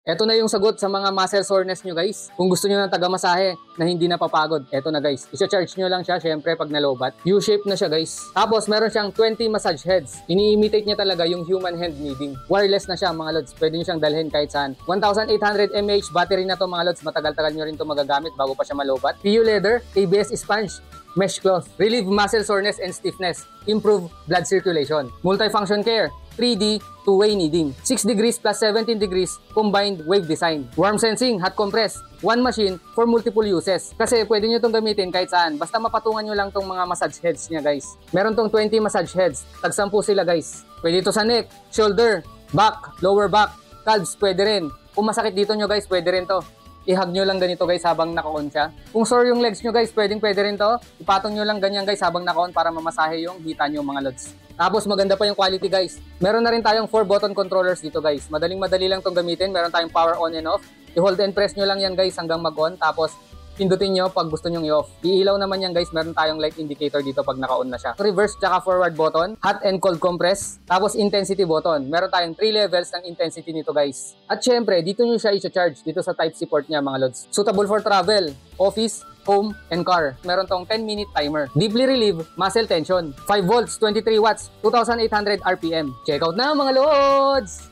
Ito na yung sagot sa mga muscle soreness nyo guys. Kung gusto nyo ng taga-masahe na hindi napapagod, eto na guys. Isa-charge nyo lang siya syempre pag nalobat. U-shape na siya guys. Tapos meron siyang 20 massage heads. Ini-imitate niya talaga yung human hand kneading. Wireless na siya mga lods. Pwede nyo siyang dalhin kahit saan. 1,800 mAh battery na to mga lods. Matagal-tagal nyo rin to magagamit bago pa siya malobat. PU leather, ABS sponge, mesh cloth. Relieve muscle soreness and stiffness. Improve blood circulation. Multifunction care. 3D two-way kneading. 6 degrees plus 17 degrees combined wave design. Warm sensing, hot compress. One machine for multiple uses. Kasi pwede nyo itong gamitin kahit saan. Basta mapatungan nyo lang tong mga massage heads niya guys. Meron tong 20 massage heads. Tag-10 sila guys. Pwede ito sa neck, shoulder, back, lower back, calves pwede rin. Kung masakit dito nyo guys, pwede rin to. I-hug nyo lang ganito guys habang naka-on siya. Kung sore yung legs nyo guys, pwede rin to. Ipatong nyo lang ganyan guys habang naka-on para mamasahe yung hita nyo mga lods. Tapos maganda pa yung quality guys. Meron na rin tayong 4 button controllers dito guys. Madaling-madali lang tong gamitin. Meron tayong power on and off. I-hold and press nyo lang yan guys hanggang mag-on. Tapos pindutin nyo pag gusto nyong i-off. Iilaw naman yan guys, meron tayong light indicator dito pag naka-on na siya. Reverse tsaka forward button, hot and cold compress, tapos intensity button. Meron tayong 3 levels ng intensity nito guys. At syempre, dito nyo siya i-charge dito sa Type-C port niya mga lods. Suitable for travel, office, home, and car. Meron tong 10-minute timer. Deeply relieve muscle tension. 5 volts, 23 watts, 2,800 RPM. Check out na mga lods!